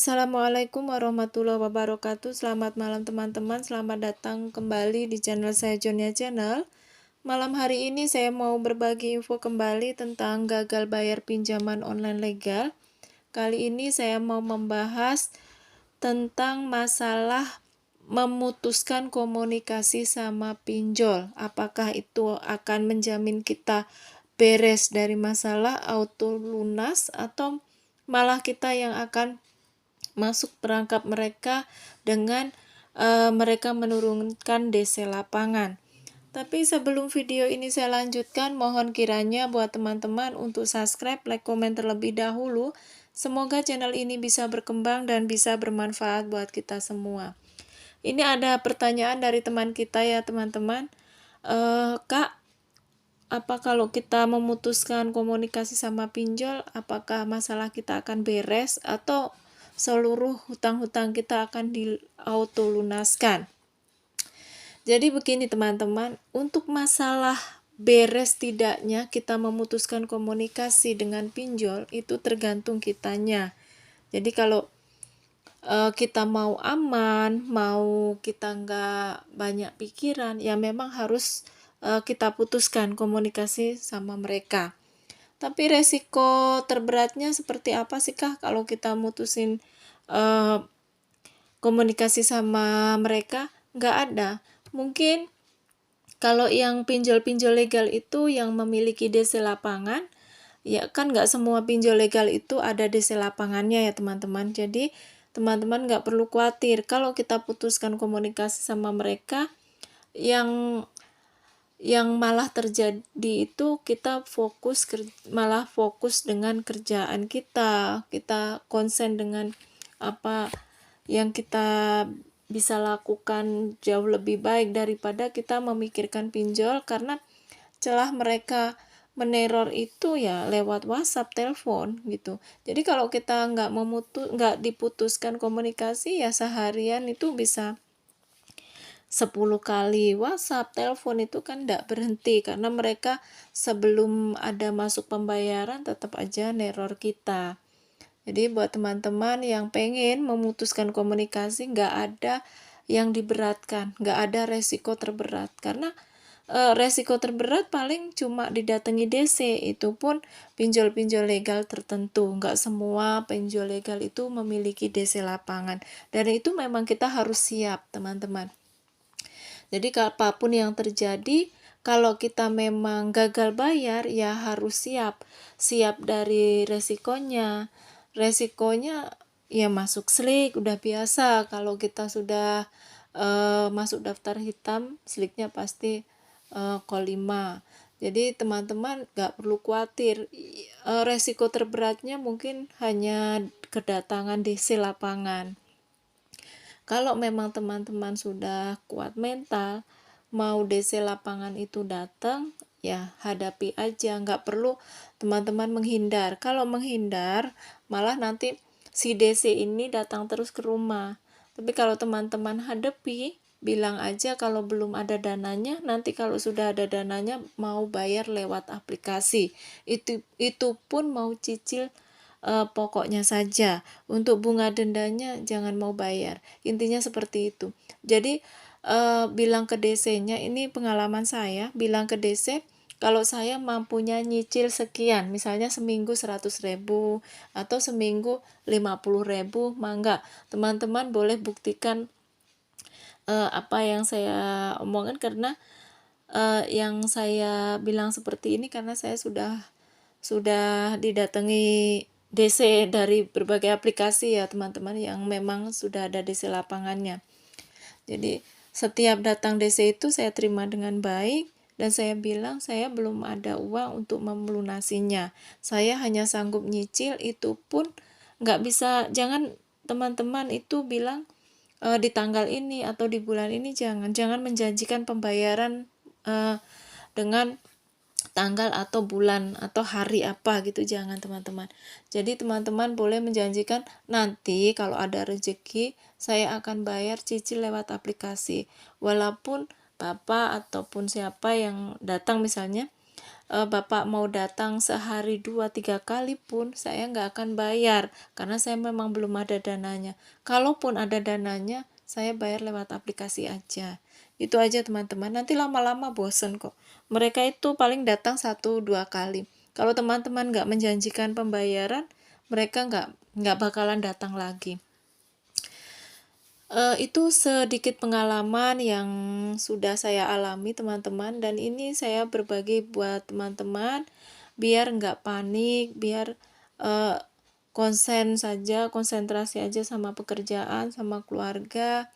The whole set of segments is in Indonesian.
Assalamualaikum warahmatullahi wabarakatuh. Selamat malam teman-teman. Selamat datang kembali di channel saya Jonia Channel. Malam hari ini saya mau berbagi info kembali tentang gagal bayar pinjaman online legal. Kali ini saya mau membahas tentang masalah memutuskan komunikasi sama pinjol. Apakah itu akan menjamin kita beres dari masalah auto lunas atau malah kita yang akan masuk perangkap mereka dengan mereka menurunkan DC lapangan. Tapi sebelum video ini saya lanjutkan, mohon kiranya buat teman-teman untuk subscribe, like, komen terlebih dahulu. Semoga channel ini bisa berkembang dan bisa bermanfaat buat kita semua. Ini ada pertanyaan dari teman kita ya teman-teman. Kak, apa kalau kita memutuskan komunikasi sama pinjol, apakah masalah kita akan beres atau seluruh hutang-hutang kita akan di auto lunaskan? Jadi begini teman-teman, untuk masalah beres tidaknya kita memutuskan komunikasi dengan pinjol itu tergantung kitanya. Jadi kalau kita mau aman, mau kita nggak banyak pikiran, ya memang harus kita putuskan komunikasi sama mereka. Tapi resiko terberatnya seperti apa sih Kak kalau kita mutusin komunikasi sama mereka? Nggak ada. Mungkin kalau yang pinjol-pinjol legal itu yang memiliki DC lapangan, ya kan nggak semua pinjol legal itu ada DC lapangannya ya teman-teman. Jadi teman-teman nggak perlu khawatir kalau kita putuskan komunikasi sama mereka, yang malah terjadi itu kita malah fokus dengan kerjaan kita konsen dengan apa yang kita bisa lakukan jauh lebih baik daripada kita memikirkan pinjol, karena celah mereka meneror itu ya lewat WhatsApp, telepon gitu. Jadi kalau kita nggak diputuskan komunikasi, ya seharian itu bisa 10 kali WhatsApp, telepon, itu kan tidak berhenti karena mereka sebelum ada masuk pembayaran tetap aja neror kita. Jadi buat teman-teman yang pengen memutuskan komunikasi, nggak ada yang diberatkan, nggak ada resiko terberat, karena resiko terberat paling cuma didatangi DC, itu pun pinjol-pinjol legal tertentu. Nggak semua pinjol legal itu memiliki DC lapangan, dan itu memang kita harus siap teman-teman. Jadi apapun yang terjadi, kalau kita memang gagal bayar, ya harus siap dari resikonya ya masuk slik, udah biasa. Kalau kita sudah masuk daftar hitam, sliknya pasti K5. Jadi teman-teman gak perlu khawatir. Resiko terberatnya mungkin hanya kedatangan DC lapangan. Kalau memang teman-teman sudah kuat mental, mau DC lapangan itu datang, ya hadapi aja, nggak perlu teman-teman menghindar. Kalau menghindar, malah nanti si DC ini datang terus ke rumah. Tapi kalau teman-teman hadapi, bilang aja kalau belum ada dananya, nanti kalau sudah ada dananya mau bayar lewat aplikasi. Itu pun mau cicil pokoknya saja. Untuk bunga dendanya jangan mau bayar. Intinya seperti itu. Jadi bilang ke DC-nya, ini pengalaman saya, bilang ke DC kalau saya mampunya nyicil sekian, misalnya seminggu 100.000 atau seminggu 50.000, mangga teman-teman boleh buktikan apa yang saya omongkan, karena yang saya bilang seperti ini karena saya sudah didatangi DC dari berbagai aplikasi ya teman-teman, yang memang sudah ada DC lapangannya. Jadi setiap datang DC itu saya terima dengan baik, dan saya bilang saya belum ada uang untuk melunasinya, saya hanya sanggup nyicil, itu pun nggak bisa. Jangan teman-teman itu bilang di tanggal ini atau di bulan ini, jangan menjanjikan pembayaran dengan tanggal atau bulan atau hari apa gitu, jangan teman-teman. Jadi teman-teman boleh menjanjikan nanti kalau ada rezeki saya akan bayar cicil lewat aplikasi, walaupun bapak ataupun siapa yang datang misalnya Bapak mau datang sehari 2-3 kali pun saya nggak akan bayar, karena saya memang belum ada dananya. Kalaupun ada dananya, saya bayar lewat aplikasi aja. Itu aja teman-teman, nanti lama-lama bosen kok. Mereka itu paling datang 1-2 kali. Kalau teman-teman nggak menjanjikan pembayaran, mereka nggak bakalan datang lagi. Itu sedikit pengalaman yang sudah saya alami teman-teman, dan ini saya berbagi buat teman-teman, biar nggak panik, biar konsentrasi aja sama pekerjaan, sama keluarga,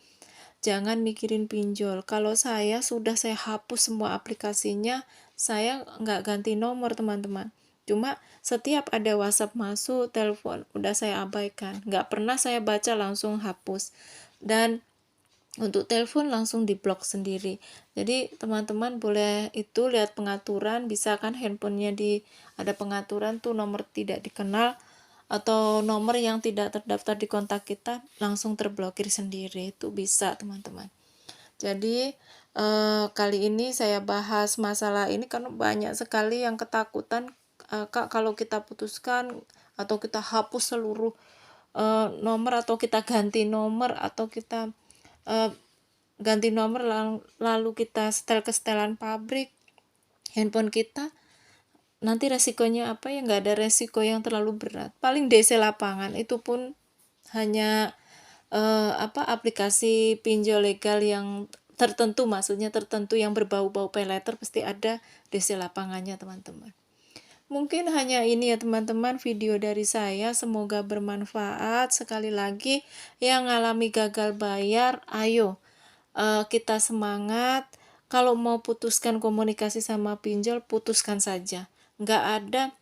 jangan mikirin pinjol. Kalau saya hapus semua aplikasinya, saya nggak ganti nomor teman-teman. Cuma setiap ada WhatsApp masuk, telepon, udah saya abaikan. Nggak pernah saya baca langsung hapus. Dan untuk telepon langsung diblok sendiri. Jadi teman-teman boleh itu lihat pengaturan, bisa kan handphonenya ada pengaturan tuh nomor tidak dikenal atau nomor yang tidak terdaftar di kontak kita langsung terblokir sendiri, itu bisa teman-teman. Jadi kali ini saya bahas masalah ini karena banyak sekali yang ketakutan, Kak, kalau kita putuskan atau kita hapus seluruh nomor, atau kita ganti nomor, atau kita ganti nomor lalu kita setel ke setelan pabrik handphone kita, nanti resikonya apa ya? Nggak ada resiko yang terlalu berat, paling DC lapangan, itu pun hanya aplikasi pinjol legal yang tertentu, maksudnya tertentu yang berbau-bau paylater, pasti ada DC lapangannya teman-teman. Mungkin hanya ini ya teman-teman video dari saya, semoga bermanfaat. Sekali lagi, yang ngalami gagal bayar, ayo kita semangat. Kalau mau putuskan komunikasi sama pinjol, putuskan saja, nggak ada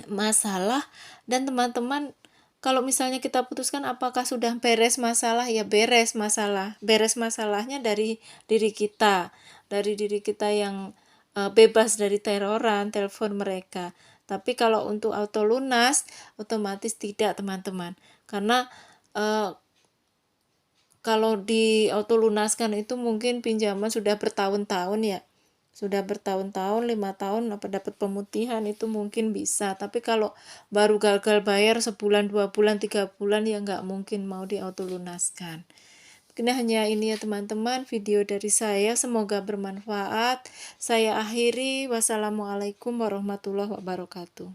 masalah. Dan teman-teman, kalau misalnya kita putuskan apakah sudah beres masalah, ya beres masalahnya dari diri kita yang bebas dari teroran telepon mereka. Tapi kalau untuk auto lunas, otomatis tidak teman-teman, karena kalau di auto lunaskan itu mungkin pinjaman sudah bertahun-tahun ya, 5 tahun apa dapat pemutihan, itu mungkin bisa. Tapi kalau baru gagal bayar sebulan, 2 bulan, 3 bulan, ya nggak mungkin mau di auto lunaskan. Mungkin hanya ini ya teman-teman video dari saya, semoga bermanfaat. Saya akhiri, wassalamualaikum warahmatullahi wabarakatuh.